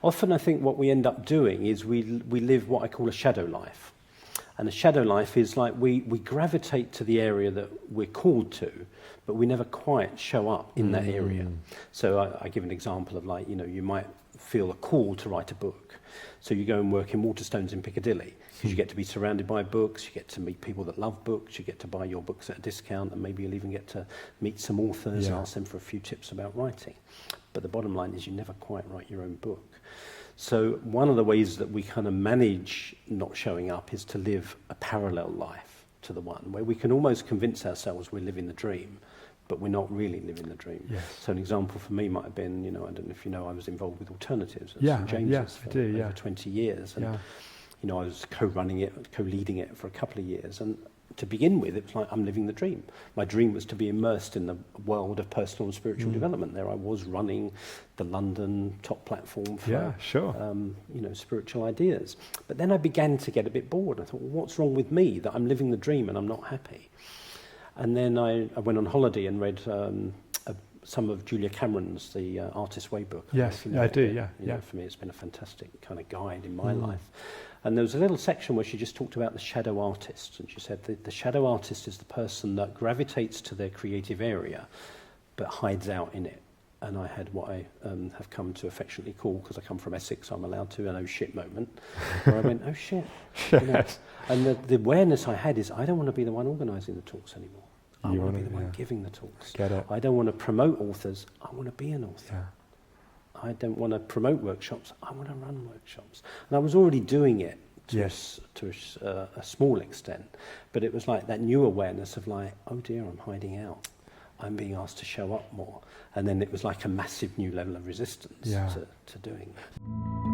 Often I think what we end up doing is we live what I call a shadow life. And a shadow life is like we gravitate to the area that we're called to, but we never quite show up in that area. So I give an example of like, you might feel a call to write a book. So you go and work in Waterstones in Piccadilly, because you get to be surrounded by books, you get to meet people that love books, you get to buy your books at a discount, and maybe you'll even get to meet some authors and ask them for a few tips about writing. But the bottom line is you never quite write your own book. So one of the ways that we kind of manage not showing up is to live a parallel life to the one, where we can almost convince ourselves we're living the dream, but we're not really living the dream. Yes. So an example for me might have been, I don't know if you know, I was involved with Alternatives at St James's for over 20 years. And, I was co-running it, co-leading it for a couple of years. And to begin with, it was like, I'm living the dream. My dream was to be immersed in the world of personal and spiritual development. There I was running the London top platform for spiritual ideas. But then I began to get a bit bored. I thought, well, what's wrong with me that I'm living the dream and I'm not happy? And then I went on holiday and read some of Julia Cameron's The Artist's Way book. Yes, I do. For me, it's been a fantastic kind of guide in my life. And there was a little section where she just talked about the shadow artist. And she said the shadow artist is the person that gravitates to their creative area, but hides out in it. And I had what I have come to affectionately call, because I come from Essex, I'm allowed to, an oh shit moment, where I went, oh shit. And the awareness I had is, I don't want to be the one organising the talks anymore. I want to be the one giving the talks. I don't want to promote authors, I want to be an author. I don't want to promote workshops, I want to run workshops. And I was already doing it to a small extent, but it was like that new awareness of like, oh dear, I'm hiding out. I'm being asked to show up more. And then it was like a massive new level of resistance to doing it.